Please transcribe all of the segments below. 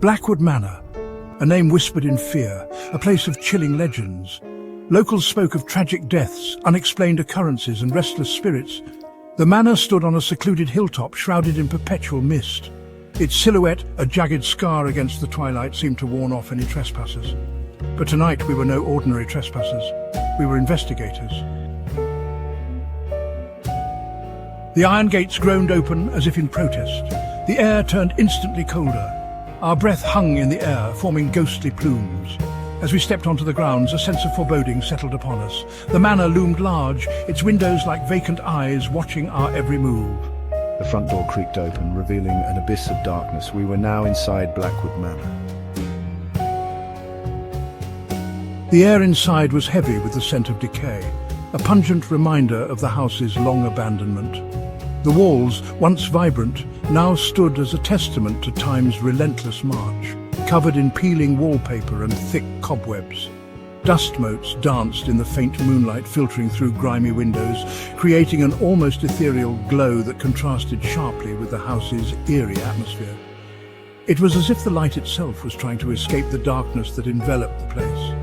Blackwood Manor, a name whispered in fear, a place of chilling legends. Locals spoke of tragic deaths, unexplained occurrences and restless spirits. The manor stood on a secluded hilltop shrouded in perpetual mist. Its silhouette, a jagged scar against the twilight, seemed to warn off any trespassers. But tonight we were no ordinary trespassers. We were investigators. The iron gates groaned open as if in protest. The air turned instantly colder. Our breath hung in the air, forming ghostly plumes. As we stepped onto the grounds, a sense of foreboding settled upon us. The manor loomed large, its windows like vacant eyes watching our every move. The front door creaked open, revealing an abyss of darkness. We were now inside Blackwood Manor. The air inside was heavy with the scent of decay, a pungent reminder of the house's long abandonment. The walls, once vibrant, now stood as a testament to time's relentless march, covered in peeling wallpaper and thick cobwebs. Dust motes danced in the faint moonlight filtering through grimy windows, creating an almost ethereal glow that contrasted sharply with the house's eerie atmosphere. It was as if the light itself was trying to escape the darkness that enveloped the place.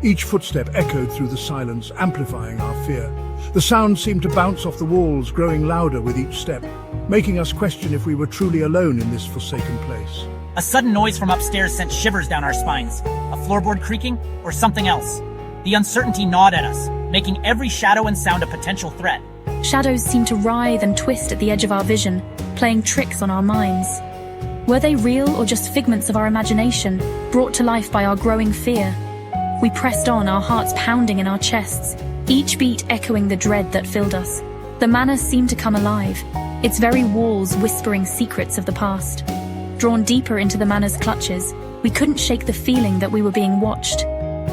Each footstep echoed through the silence, amplifying our fear. The sound seemed to bounce off the walls, growing louder with each step, making us question if we were truly alone in this forsaken place. A sudden noise from upstairs sent shivers down our spines. A floorboard creaking, or something else. The uncertainty gnawed at us, making every shadow and sound a potential threat. Shadows seemed to writhe and twist at the edge of our vision, playing tricks on our minds. Were they real or just figments of our imagination, brought to life by our growing fear? We pressed on, our hearts pounding in our chests, each beat echoing the dread that filled us. The manor seemed to come alive, its very walls whispering secrets of the past. Drawn deeper into the manor's clutches, we couldn't shake the feeling that we were being watched,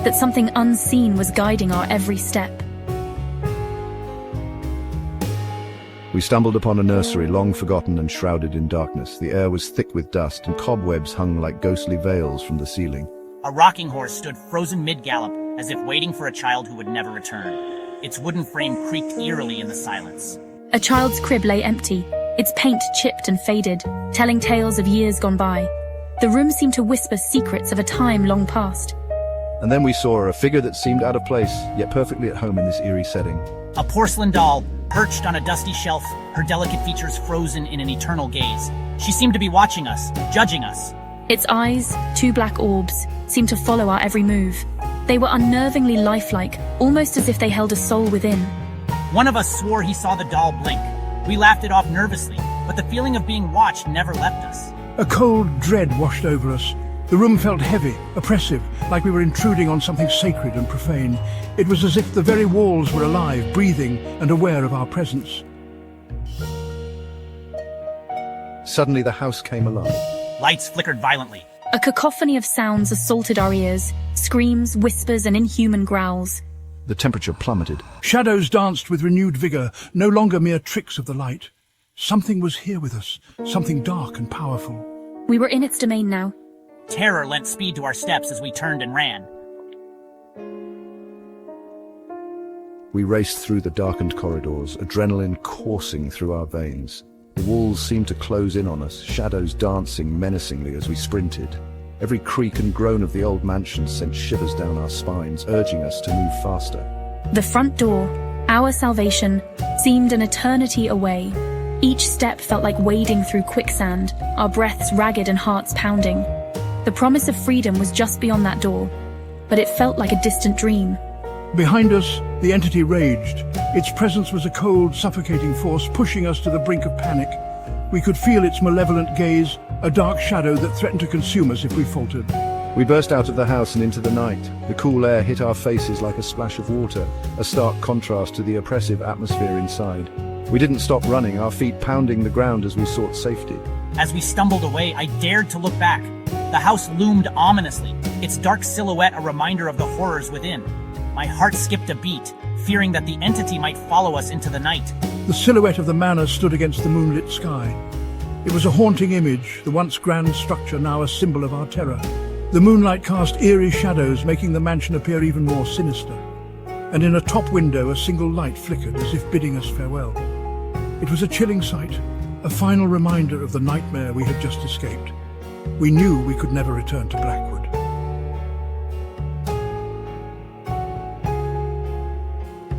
that something unseen was guiding our every step. We stumbled upon a nursery long forgotten and shrouded in darkness. The air was thick with dust, and cobwebs hung like ghostly veils from the ceiling. A rocking horse stood frozen mid-gallop, as if waiting for a child who would never return. Its wooden frame creaked eerily in the silence. A child's crib lay empty, its paint chipped and faded, telling tales of years gone by. The room seemed to whisper secrets of a time long past. And then we saw a figure that seemed out of place, yet perfectly at home in this eerie setting. A porcelain doll, perched on a dusty shelf, her delicate features frozen in an eternal gaze. She seemed to be watching us, judging us. Its eyes, two black orbs, seemed to follow our every move. They were unnervingly lifelike, almost as if they held a soul within. One of us swore he saw the doll blink. We laughed it off nervously, but the feeling of being watched never left us. A cold dread washed over us. The room felt heavy, oppressive, like we were intruding on something sacred and profane. It was as if the very walls were alive, breathing, and aware of our presence. Suddenly the house came alive. Lights flickered violently. A cacophony of sounds assaulted our ears, screams, whispers, and inhuman growls. The temperature plummeted. Shadows danced with renewed vigor, no longer mere tricks of the light. Something was here with us, something dark and powerful. We were in its domain now. Terror lent speed to our steps as we turned and ran. We raced through the darkened corridors, adrenaline coursing through our veins. The walls seemed to close in on us, shadows dancing menacingly as we sprinted. Every creak and groan of the old mansion sent shivers down our spines, urging us to move faster. The front door, our salvation, seemed an eternity away. Each step felt like wading through quicksand, our breaths ragged and hearts pounding. The promise of freedom was just beyond that door, but it felt like a distant dream. Behind us, the entity raged. Its presence was a cold, suffocating force pushing us to the brink of panic. We could feel its malevolent gaze, a dark shadow that threatened to consume us if we faltered. We burst out of the house and into the night. The cool air hit our faces like a splash of water, a stark contrast to the oppressive atmosphere inside. We didn't stop running, our feet pounding the ground as we sought safety. As we stumbled away, I dared to look back. The house loomed ominously, its dark silhouette a reminder of the horrors within. My heart skipped a beat, fearing that the entity might follow us into the night. The silhouette of the manor stood against the moonlit sky. It was a haunting image, the once grand structure now a symbol of our terror. The moonlight cast eerie shadows, making the mansion appear even more sinister. And in a top window, a single light flickered as if bidding us farewell. It was a chilling sight, a final reminder of the nightmare we had just escaped. We knew we could never return to Blackwood.